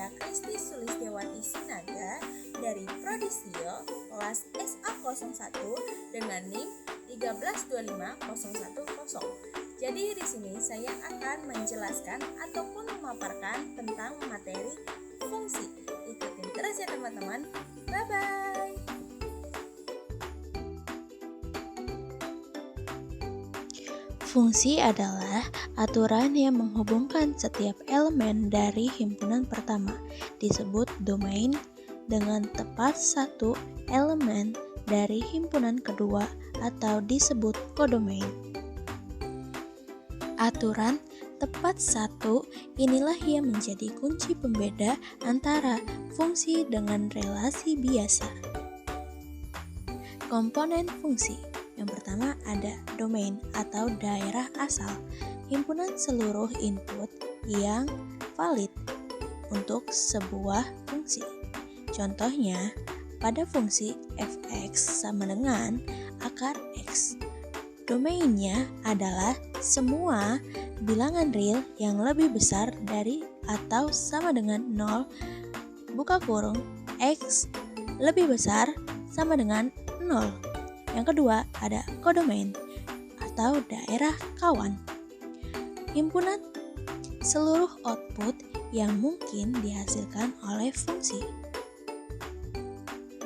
saya Kristi Sulistiawati Sinaga dari Prodistio kelas SA01 dengan NIM 1325010. Jadi di sini saya akan menjelaskan ataupun memaparkan tentang materi fungsi. Ikutin terus ya teman-teman. Bye-bye. Fungsi adalah aturan yang menghubungkan setiap elemen dari himpunan pertama, disebut domain, dengan tepat satu elemen dari himpunan kedua atau disebut kodomain. Aturan tepat satu inilah yang menjadi kunci pembeda antara fungsi dengan relasi biasa. Komponen fungsi. Yang pertama ada domain atau daerah asal, himpunan seluruh input yang valid untuk sebuah fungsi. Contohnya, pada fungsi fx sama dengan akar x. Domainnya adalah semua bilangan real yang lebih besar dari atau sama dengan 0, buka kurung, x lebih besar sama dengan 0. Yang kedua ada kodomain atau daerah kawan, himpunan seluruh output yang mungkin dihasilkan oleh fungsi.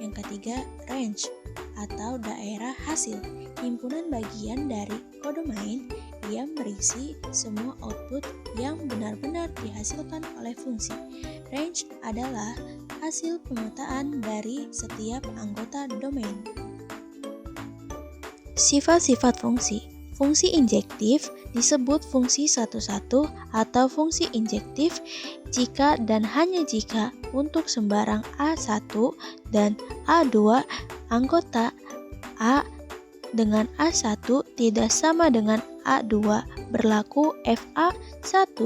Yang ketiga range atau daerah hasil, himpunan bagian dari kodomain yang berisi semua output yang benar-benar dihasilkan oleh fungsi. Range adalah hasil pemetaan dari setiap anggota domain. Sifat-sifat fungsi. Fungsi injektif disebut fungsi satu-satu atau fungsi injektif jika dan hanya jika untuk sembarang A1 dan A2 anggota A dengan A1 tidak sama dengan A2 berlaku FA1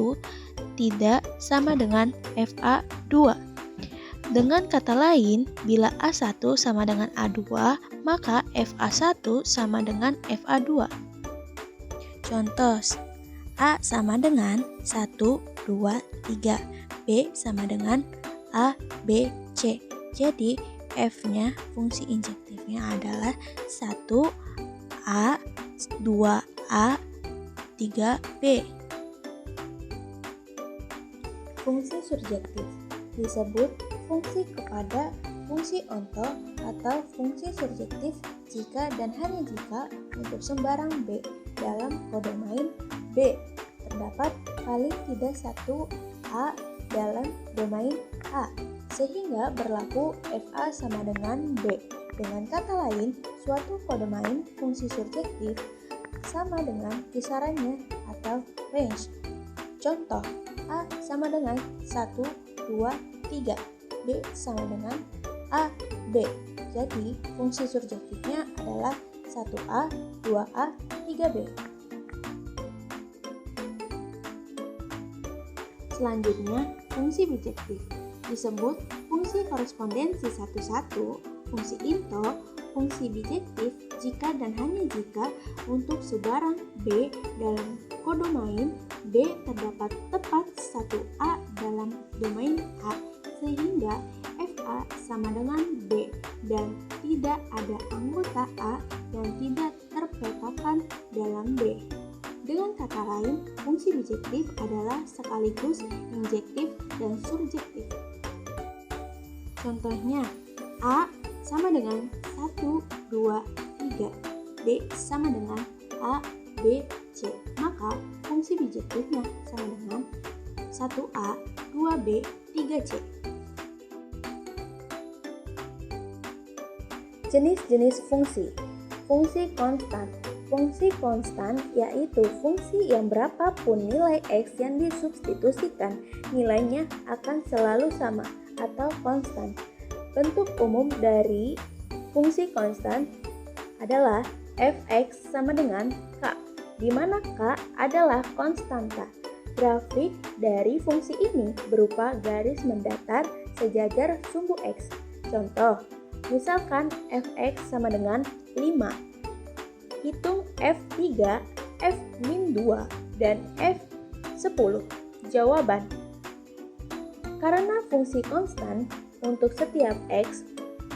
tidak sama dengan FA2. Dengan kata lain, bila A1 sama dengan A2, maka FA1 sama dengan FA2. Contoh, A sama dengan 1, 2, 3, B sama dengan A, B, C. Jadi, F-nya, fungsi injektifnya adalah 1, A, 2A, 3B. Fungsi surjektif disebut fungsi kepada fungsi onto atau fungsi surjektif jika dan hanya jika untuk sembarang B dalam kodomain B terdapat paling tidak satu A dalam domain A sehingga berlaku FA sama dengan B. Dengan kata lain, suatu kodomain fungsi surjektif sama dengan kisarannya atau range. Contoh, A sama dengan 1, 2, 3. B sama dengan A, B. Jadi, fungsi surjektifnya adalah 1A, 2A, 3B. Selanjutnya, fungsi bijektif disebut fungsi korespondensi satu-satu, fungsi into, fungsi bijektif jika dan hanya jika untuk sebarang B dalam kodomain B terdapat tepat 1A dalam domain A sehingga FA sama dengan B dan tidak ada anggota A yang tidak terpetakan dalam B. Dengan kata lain, fungsi bijektif adalah sekaligus injektif dan surjektif. Contohnya, A sama dengan 1, 2, 3, B sama dengan A, B, C. Maka fungsi bijektifnya sama dengan 1A, 2B, 3C. Jenis-jenis fungsi. Fungsi konstan. Fungsi konstan yaitu fungsi yang berapapun nilai X yang disubstitusikan, nilainya akan selalu sama atau konstan. Bentuk umum dari fungsi konstan adalah fx sama dengan k, di mana k adalah konstanta. Grafik dari fungsi ini berupa garis mendatar sejajar sumbu x. Contoh, misalkan fx sama dengan 5. Hitung f3, f-2, dan f10. Jawaban: k Karena fungsi konstan untuk setiap x,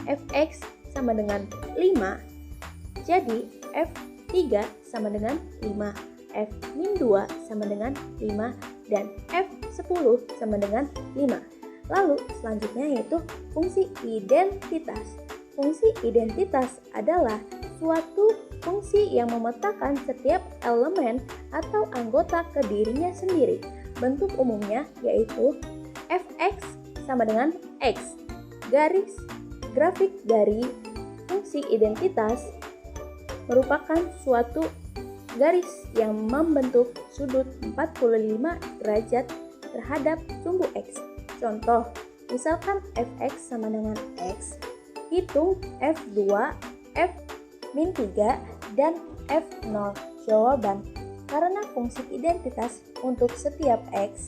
fx sama dengan 5, jadi f3 sama dengan 5, f-2 sama dengan 5, dan f10 sama dengan 5. Lalu selanjutnya yaitu fungsi identitas. Fungsi identitas adalah suatu fungsi yang memetakan setiap elemen atau anggota ke dirinya sendiri. Bentuk umumnya yaitu fx sama dengan x. Garis grafik dari fungsi identitas merupakan suatu garis yang membentuk sudut 45 derajat terhadap sumbu x. Contoh, misalkan fx sama dengan x, hitung f2, f-3, dan f0. Jawaban, karena fungsi identitas untuk setiap x,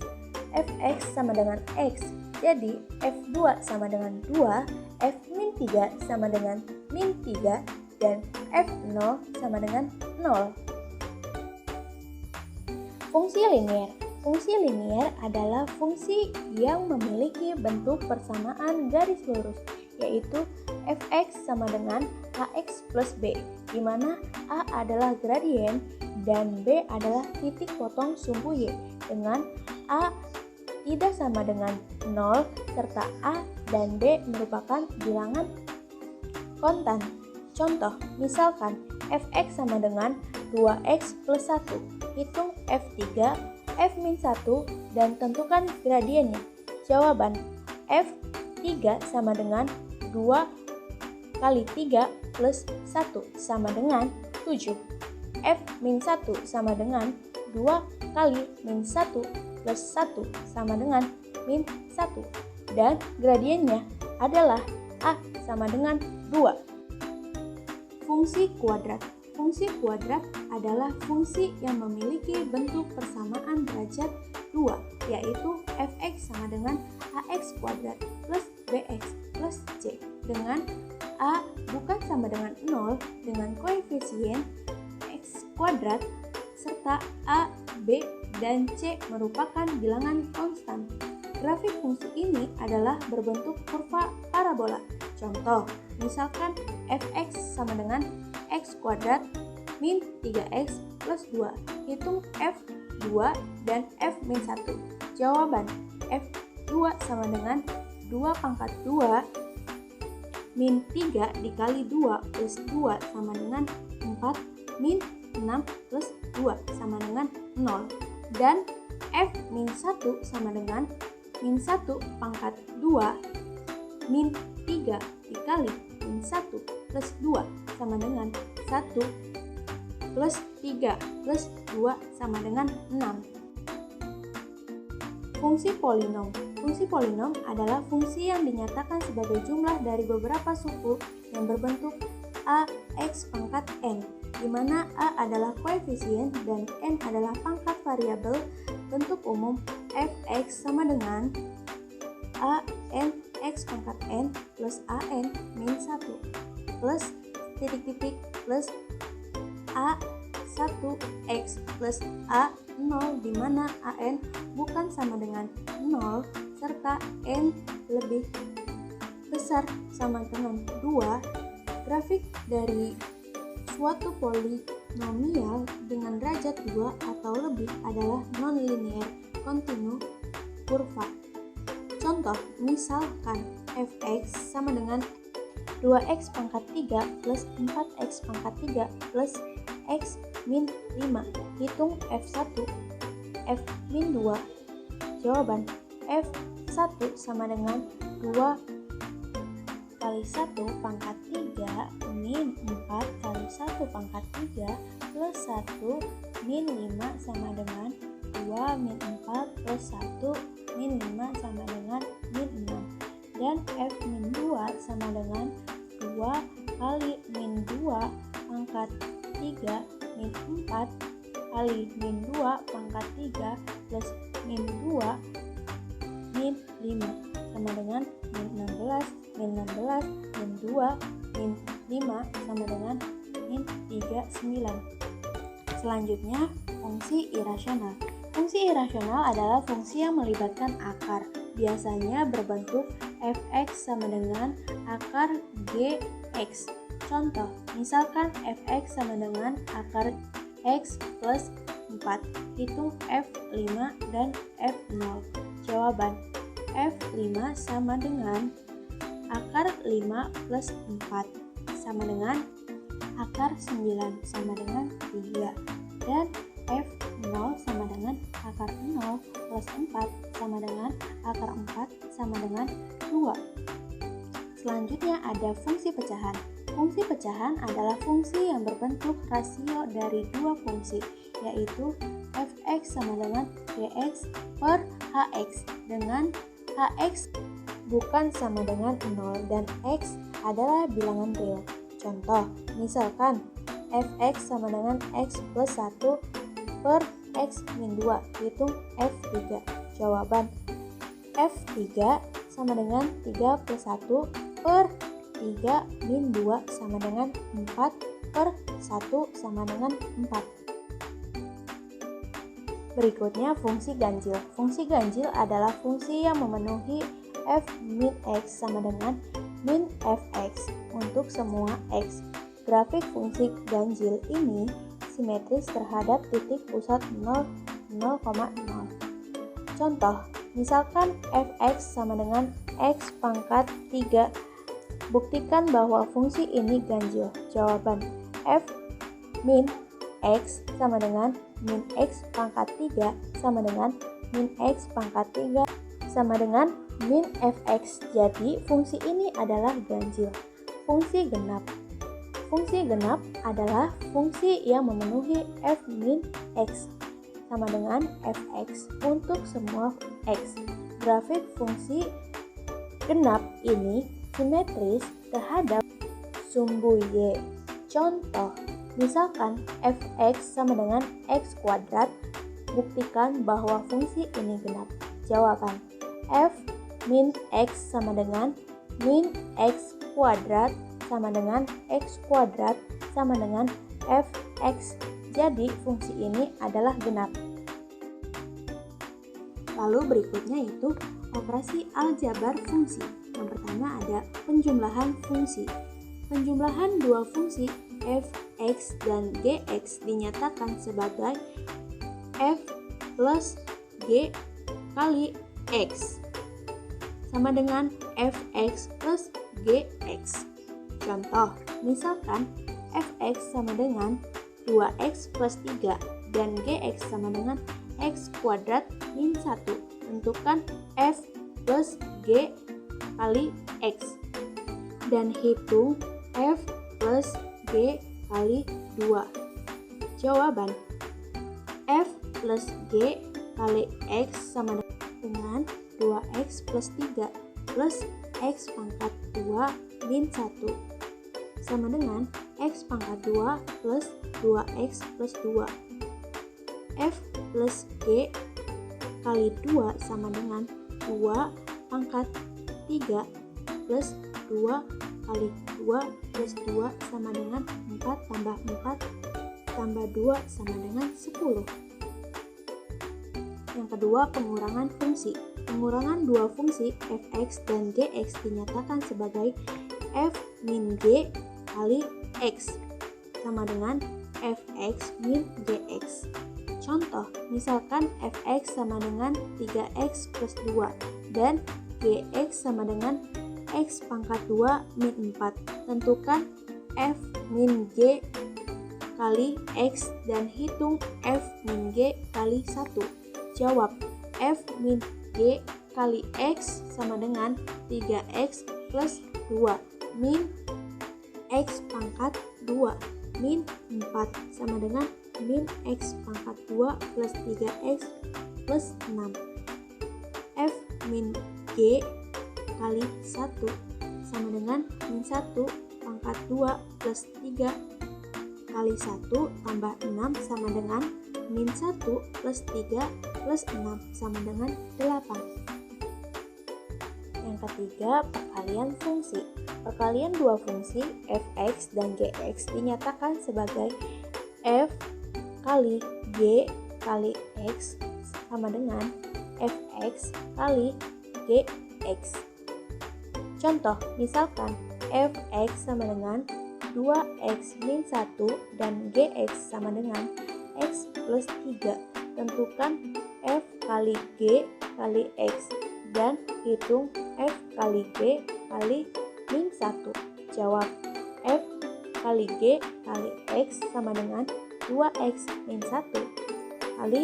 fx sama dengan x, jadi f2 sama dengan 2, f-3 sama dengan min 3, dan f0 sama dengan 0. Fungsi linier. Fungsi linier adalah fungsi yang memiliki bentuk persamaan garis lurus, yaitu fx sama dengan ax plus b, di mana a adalah gradien dan b adalah titik potong sumbu y, dengan a tidak sama dengan 0 serta a dan b merupakan bilangan kontan. Contoh, misalkan fx sama dengan 2x plus 1, hitung f3, f-1 dan tentukan gradiennya. Jawaban, f3 sama dengan 2 kali 3 plus 1 sama dengan 7. f-1 sama dengan 2 kali min 1 plus 1 sama dengan min 1. Dan gradiennya adalah a sama dengan 2. Fungsi kuadrat. Fungsi kuadrat adalah fungsi yang memiliki bentuk persamaan derajat 2, yaitu fx sama dengan ax kuadrat plus bx plus c, dengan a bukan sama dengan 0 dengan koefisien x kuadrat serta a, b, dan c merupakan bilangan konstan. Grafik fungsi ini adalah berbentuk kurva parabola. Contoh, misalkan fx sama dengan x kuadrat min 3x plus 2, hitung f2 dan f-1. Jawaban, f2 sama dengan 2 pangkat 2 min 3 dikali 2 plus 2 sama dengan 4 min 6 plus 2 sama dengan 0, dan f-1 sama dengan min 1 pangkat 2 min 3 dikali min 1 plus 2 sama dengan 1 plus 3 plus 2 sama dengan 6. Fungsi polinom. Fungsi polinom adalah fungsi yang dinyatakan sebagai jumlah dari beberapa suku yang berbentuk a x pangkat n, di mana a adalah koefisien dan n adalah pangkat variabel. Bentuk umum fx sama dengan a n x pangkat n plus a n min 1 plus titik-titik plus a 1x plus a 0, di mana a n bukan sama dengan 0 serta n lebih besar sama dengan 2. Grafik dari suatu polinomial dengan derajat 2 atau lebih adalah nonlinear kontinu kurva. Contoh, misalkan fx sama dengan 2x pangkat 3 plus 4x pangkat 3 plus x min 5, hitung f1, f-2. Jawaban, f1 sama dengan 2 kali 1 pangkat 3 min 4 kali 1 pangkat 3 plus 1 min 5 sama dengan 2 min 4 plus 1 min 5 sama dengan min 6, dan f min 2 sama dengan 2 kali min 2 pangkat 3 min 4 kali min 2 pangkat 3 plus min 2 min 5 sama dengan min 16, min 16, min 2, min 5 sama dengan min 39. Selanjutnya, fungsi irasional. Fungsi irasional adalah fungsi yang melibatkan akar. biasanya berbentuk fx sama dengan akar gx. Contoh, misalkan fx sama dengan akar x plus 4. Hitung f5 dan f0. Jawaban, f5 sama dengan akar 5 plus 4 sama dengan akar 9 sama dengan 3. Dan f0 sama dengan akar 0 plus 4 sama dengan akar 4 sama dengan 2. Selanjutnya ada fungsi pecahan. Fungsi pecahan adalah fungsi yang berbentuk rasio dari dua fungsi, yaitu fx sama dengan gx per hx, dengan hx bukan sama dengan 0 dan x adalah bilangan real. Contoh, misalkan fx sama dengan x plus 1 per x min 2, hitung f3. Jawaban, f3 sama dengan 3 plus 1 per 3 min 2 sama dengan 4 per 1 sama dengan 4. Berikutnya fungsi ganjil. Fungsi ganjil adalah fungsi yang memenuhi f min x sama dengan min fx untuk semua x. Grafik fungsi ganjil ini simetris terhadap titik pusat 0, 0,0. Contoh, misalkan fx sama dengan x pangkat 3. Buktikan bahwa fungsi ini ganjil. Jawaban, f min x sama dengan min x pangkat 3 sama dengan min x pangkat 3 sama dengan min fx. Jadi fungsi ini adalah ganjil. Fungsi genap. Fungsi genap adalah fungsi yang memenuhi f min x sama dengan fx untuk semua x. Grafik fungsi genap ini simetris terhadap sumbu y. Contoh, misalkan fx sama dengan x kuadrat, buktikan bahwa fungsi ini genap. Jawaban, f min x sama dengan min x kuadrat sama dengan x kuadrat sama dengan fx. Jadi fungsi ini adalah genap. Lalu berikutnya itu operasi aljabar fungsi. Yang pertama ada penjumlahan fungsi. Penjumlahan dua fungsi fx dan gx dinyatakan sebagai f plus g kali x sama dengan fx plus gx. Contoh, misalkan fx sama dengan 2x plus 3 dan gx sama dengan x kuadrat min 1. Tentukan f plus g kali x dan hitung f plus g kali 2. Jawaban, f plus g kali x sama dengan 2x plus 3 plus x pangkat 2 min 1 sama dengan x pangkat 2 plus 2x plus 2. F plus g kali 2 sama dengan 2 pangkat 3 plus 2 kali 2 plus 2 sama dengan 4 tambah 4 tambah 2 sama dengan 10. Yang kedua, pengurangan fungsi. Pengurangan dua fungsi fx dan gx dinyatakan sebagai f min g kali x sama dengan fx min gx. Contoh, misalkan fx sama dengan 3x plus 2 dan gx sama dengan x pangkat 2 min 4. Tentukan f min g kali x dan hitung f min g kali 1. Jawab, f min g kali x sama dengan 3x plus 2 min x pangkat 2 min 4 sama dengan min x pangkat 2 plus 3x plus 6. F min g kali 1 sama dengan min 1 pangkat 2 plus 3 kali 1 tambah 6 sama dengan min 1 plus 3 plus 6 sama dengan 8. Yang ketiga, perkalian fungsi. Perkalian dua fungsi fx dan gx dinyatakan sebagai f kali g kali x sama dengan fx kali Gx. Contoh, misalkan fx sama dengan 2x min 1 dan gx sama dengan x plus 3. Tentukan f kali g kali x dan hitung f kali g kali min 1. Jawab, f kali g kali x sama dengan 2x min 1 kali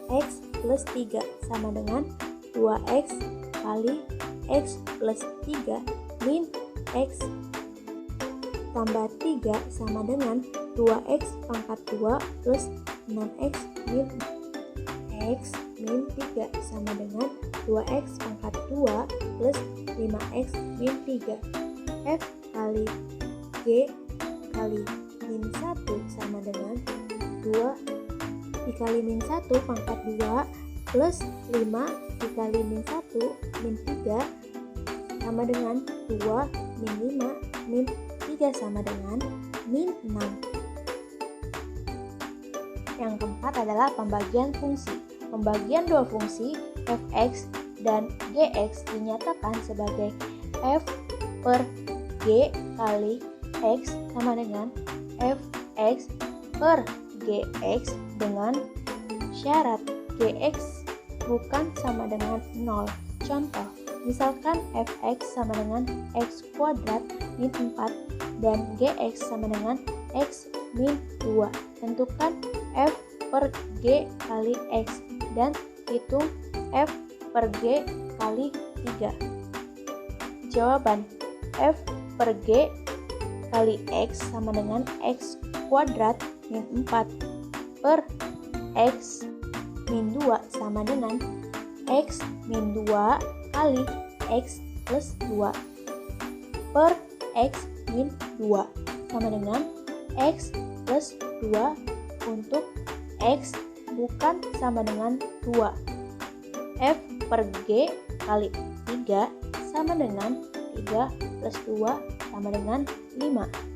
x plus 3 sama dengan 2x kali x plus 3 min x tambah 3 sama dengan 2x pangkat 2 plus 6x min x min 3 sama dengan 2x pangkat 2 plus 5x min 3. F kali G kali min 1 sama dengan 2 dikali min 1 pangkat 2 plus 5 dikali min 1 min 3 sama dengan 2 min 5 min 3 sama dengan min 6. Yang keempat adalah pembagian fungsi. Pembagian dua fungsi fx dan gx dinyatakan sebagai f per g kali x sama dengan fx per gx dengan syarat gx bukan sama dengan 0. Contoh, misalkan fx sama dengan x kuadrat min 4 dan gx sama dengan x min 2. Tentukan f per g kali x dan hitung f per g kali 3. Jawaban, f per g kali x sama dengan x kuadrat min 4 per x min 2 sama dengan x min 2 kali x plus 2 per x min 2 sama dengan x plus 2 untuk x bukan sama dengan 2. F per G kali 3 sama dengan 3 plus 2 sama dengan 5.